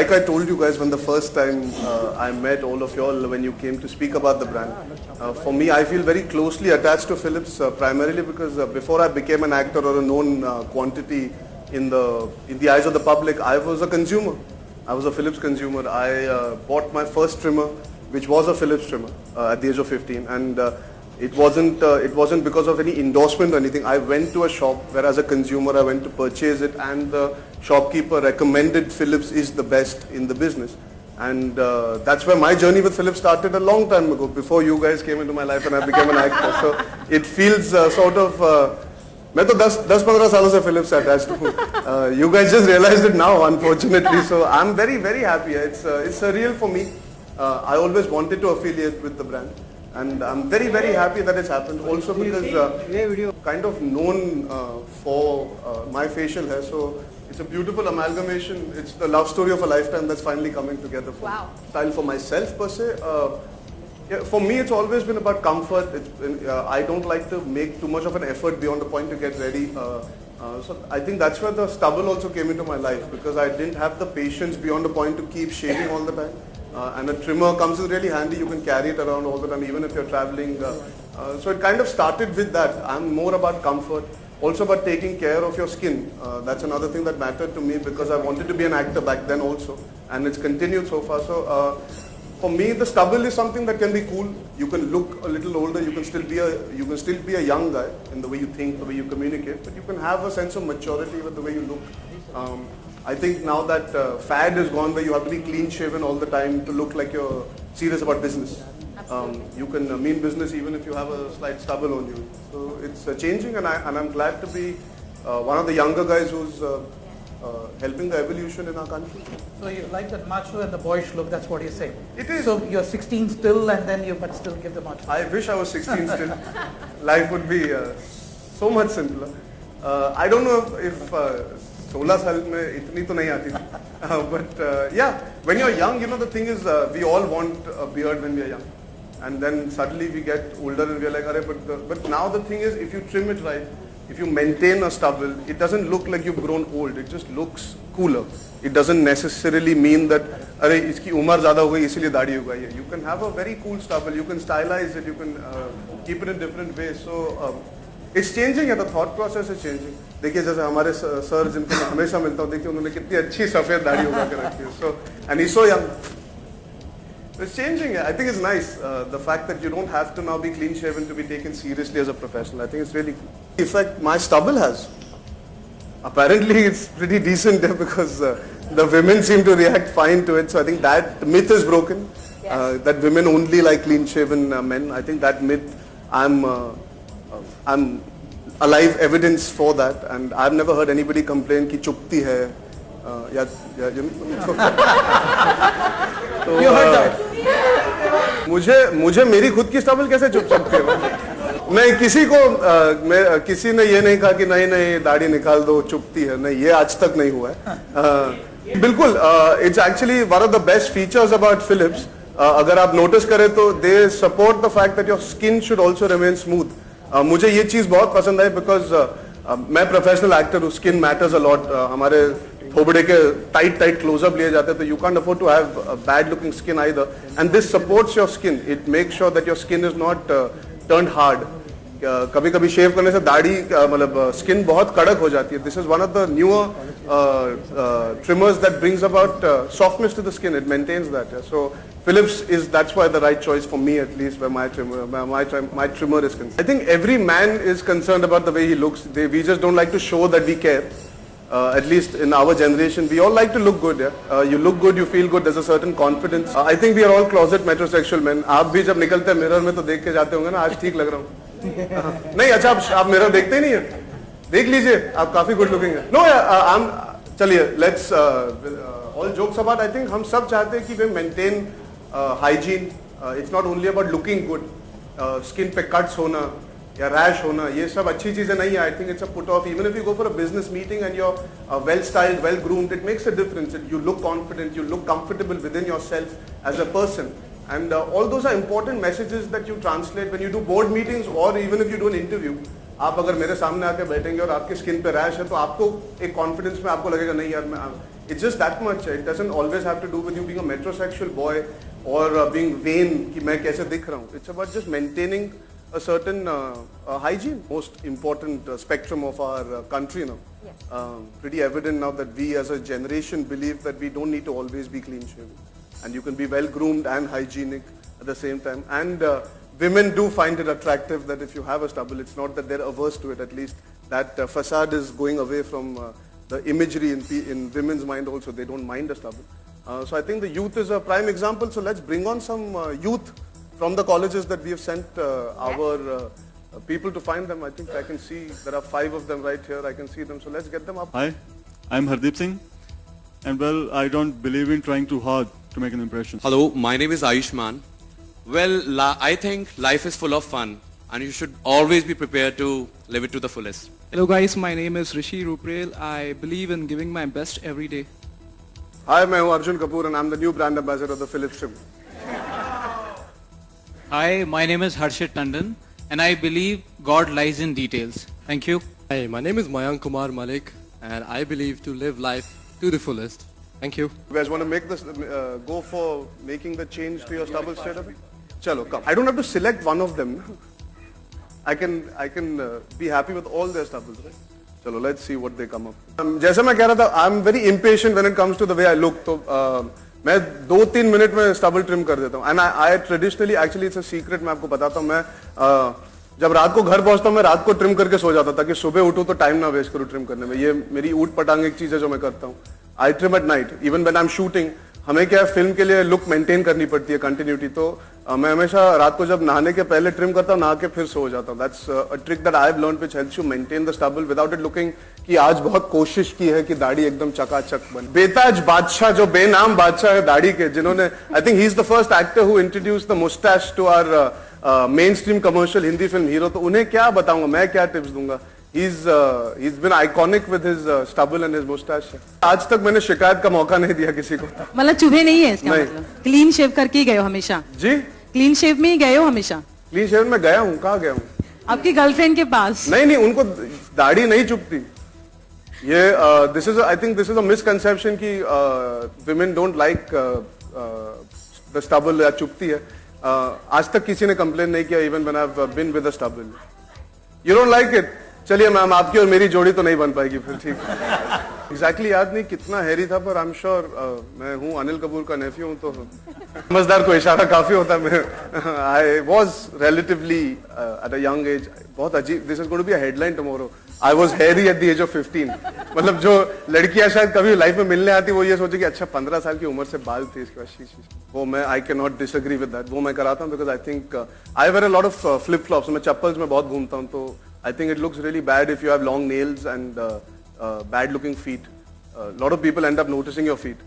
like I told you guys when the first time I met all of y'all when you came to speak about the brand, for me I feel very closely attached to Philips primarily because before I became an actor or a known quantity in the eyes of the public, I was a consumer. I was a Philips consumer. I bought my first trimmer, which was a Philips trimmer at the age of 15, and it wasn't because of any endorsement or anything. I went to a shop where as a consumer I went to purchase it, and the shopkeeper recommended Philips is the best in the business. And that's where my journey with Philips started a long time ago, before you guys came into my life and I became an actor. So it feels sort of... मैं तो 10-15 सालों से Philips से attached हूँ. You guys just realized it now, unfortunately. So I'm very, very happy. It's surreal for me. I always wanted to affiliate with the brand. And I'm very, very happy that it's happened. Also because kind of known for my facial hair. So it's a beautiful amalgamation. It's the love story of a lifetime that's finally coming together for me. Style for myself per se. Yeah, for me, it's always been about comfort. I don't like to make too much of an effort beyond the point to get ready. So I think that's where the stubble also came into my life, because I didn't have the patience beyond the point to keep shaving all the time. And a trimmer comes in really handy. You can carry it around all the time, even if you're traveling. So it kind of started with that. I'm more about comfort. Also about taking care of your skin. That's another thing that mattered to me, because I wanted to be an actor back then also. And it's continued so far. So for me, the stubble is something that can be cool. You can look a little older. You can still be a young guy in the way you think, the way you communicate. But you can have a sense of maturity with the way you look. I think now that fad is gone, where you have to be clean shaven all the time to look like you're serious about business. You can mean business even if you have a slight stubble on you. So it's changing, and I'm glad to be one of the younger guys who's helping the evolution in our country. So you like that macho and the boyish look, that's what you're saying? It is. So you're 16 still, and then you but still give the macho. I wish I was 16 still. Life would be so much simpler. I don't know if 16 साल में इतनी तो नहीं आती थी. But yeah, when you're young, you know, the thing is we all want a beard when we are young. And then suddenly we get older and we're like, but now the thing is, if you trim it right, if you maintain a stubble, it doesn't look like you've grown old. It just looks cooler. It doesn't necessarily mean that, अरे इसकी उम्र ज़्यादा हो गई इसीलिए दाढ़ी हो गई है. You can have a very cool stubble. You can stylize it. You can keep it in different ways. So it's changing. The thought process is changing. देखिए जैसे हमारे सर जिनको मैं हमेशा मिलता हूँ, देखिए उन्होंने कितनी अच्छी सफ़ेद दाढ़ी उगा के रखी है. So and he's so young. It's changing. I think it's nice. The fact that you don't have to now be clean shaven to be taken seriously as a professional. I think it's really cool. In fact, my stubble has. Apparently, it's pretty decent there, because the women seem to react fine to it. So I think that myth is broken. Yes. That women only like clean shaven men. I think that myth, I'm alive evidence for that. And I've never heard anybody complain कि चुपती है. You heard that? मुझे मेरी खुद की stubble कैसे चुप सकती है? नहीं, किसी ने ये नहीं कहा कि नहीं दाढ़ी निकाल दो चुपती है. नहीं, ये आज तक नहीं हुआ है. बिल्कुल, it's actually one of the best features about Philips. अगर आप नोटिस करें तो they support the fact that your skin should also remain smooth. मुझे ये चीज़ बहुत पसंद आई, because मैं प्रोफेशनल एक्टर हूँ. Skin matters a lot. हमारे थोबड़े के टाइट क्लोजअप लिए जाते हैं, तो you can afford to have bad looking skin either. And this supports your skin. It makes sure that your skin is not turned hard. कभी कभी शेव करने से दाढ़ी मतलब स्किन बहुत कड़क हो जाती है. This is one of the newer trimmers that brings about softness to the skin. It maintains that. So Philips is, that's why the right choice for me, at least, where my trimmer is concerned. I think every man is concerned about the way he looks. We just don't like to show that we care. At least in our generation, we all like to look good. Yeah? You look good, you feel good. There's a certain confidence. I think we are all closet metrosexual men. आप भी जब निकलते हैं mirror में तो देख के जाते होंगे ना, आज ठीक लग रहा हूँ. नहीं, अच्छा आप मिरर देखते ही नहीं है. देख लीजिए, आप काफी गुड लुकिंग है. No, चलिए, let's all jokes apart. I think हम सब चाहते हैं कि we maintain hygiene. It's not only about looking good. Skin पे cuts होना या rash होना, ये सब अच्छी चीजें नहीं है. I think it's a put off. Even if you go for a business meeting and you're well styled, well groomed, it makes a difference. You look confident, you look comfortable within yourself as a person. And all those are important messages that you translate when you do board meetings, or even if you do an interview. आप अगर मेरे सामने आके बैठेंगे और आपकी skin पे rash है, तो आपको एक कॉन्फिडेंस में आपको लगेगा नहीं यार, It's just that much. It doesn't always have to do with you being a metrosexual boy or being vain कि मैं कैसे दिख रहा हूँ. It's about just maintaining a certain hygiene, most important spectrum of our country now. Yes. Pretty evident now that we as a generation believe that we don't need to always be clean shaven. And you can be well groomed and hygienic at the same time. And women do find it attractive that if you have a stubble, it's not that they're averse to it. At least that facade is going away from the imagery in women's mind also. They don't mind a stubble. So I think the youth is a prime example. So let's bring on some youth from the colleges that we have sent our people to find them. I think I can see there are 5 of them right here. I can see them. So let's get them up. Hi, I'm Hardeep Singh, and well, I don't believe in trying too hard to make an impression. Hello, my name is Ayushman. Well, I think life is full of fun and you should always be prepared to live it to the fullest. Hello guys, my name is Rishi Ruprel. I believe in giving my best every day. Hi, मैं हूँ Arjun Kapoor and I'm the new brand ambassador of the Philips trim. Hi, my name is Harshit Tandon and I believe God lies in details. Thank you. Hi, my name is Mayank Kumar Malik and I believe to live life to the fullest. Thank you. You guys want to make this, go for making the change to your stubble straight away? Chalo, come. I don't have to select one of them. I can be happy with all their stubbles, right? Chalo, let's see what they come up. जैसे मैं कह रहा था, I'm very impatient when it comes to the way I look. तो मैं 2-3 minute में stubble trim कर देता हूँ. And I traditionally, actually it's a secret, मैं आपको बताता हूँ. मैं जब रात को घर पहुंचता हूँ मैं रात को ट्रिम करके सो जाता था कि सुबह उठूँ तो टाइम ना वेस्ट करूँ ट्रिम करने में. ये मेरी ऊट पटांग एक चीज है जो मैं करता हूँ. I trim at night even when I am shooting. हमें क्या है, फिल्म के लिए लुक मेंटेन करनी पड़ती है, कंटिन्यूटी. तो मैं हमेशा रात को जब नहाने के पहले ट्रिम करता हूँ, नहा के फिर सो जाता हूँ. That's a trick that I have learned which helps you maintain the stubble without it looking कि आज बहुत कोशिश की है कि दाढ़ी एकदम चकाचक बने. बेताज बादशाह जो बेनाम बादशाह है दाढ़ी के, जिन्होंने I think he is the first actor who introduced the moustache to our mainstream commercial Hindi film hero. तो उन्हें क्या बताऊंगा मैं, क्या टिप्स दूंगा. He's been iconic with his stubble and his mustache. आज तक मैंने शिकायत का मौका नहीं दिया किसी को. मतलब चुभे नहीं है इसका नहीं. मतलब क्लीन शेव करके ही गए हो हमेशा? जी, क्लीन शेव में ही गए हो हमेशा? क्लीन शेव में गया हूँ. कहाँ गया हूँ? आपकी गर्लफ्रेंड के पास? नहीं, उनको दाढ़ी नहीं चुभती. ये this is I think this is a misconception कि women don't like the stubble या चुभती है. आज तक किसी ने कंप्लेन नहीं किया even when I've been with a stubble. You don't like it? चलिए मैम, आपकी और मेरी जोड़ी तो नहीं बन पाएगी फिर. ठीक है. एग्जैक्टली याद नहीं कितना हैरी था, पर आई एम श्योर मैं हूँ अनिल कपूर का नेफ्यू हूँ तो समझदार को इशारा काफी होता है. I was relatively at a young age. बहुत अजीब. This is going to be a headline tomorrow. I was hairy at the age of 15. मतलब जो लड़कियां शायद कभी लाइफ में मिलने आती वो ये सोचे कि अच्छा 15 साल की उम्र से बाल थे इसके बाद. वो मैं I can not disagree with that. वो मैं कराता हूँ because I think I wear a lot of flip flops. मैं चप्पल्स में बहुत घूमता हूँ तो I think it looks really bad if you have long nails and bad looking feet. A lot of people end up noticing your feet.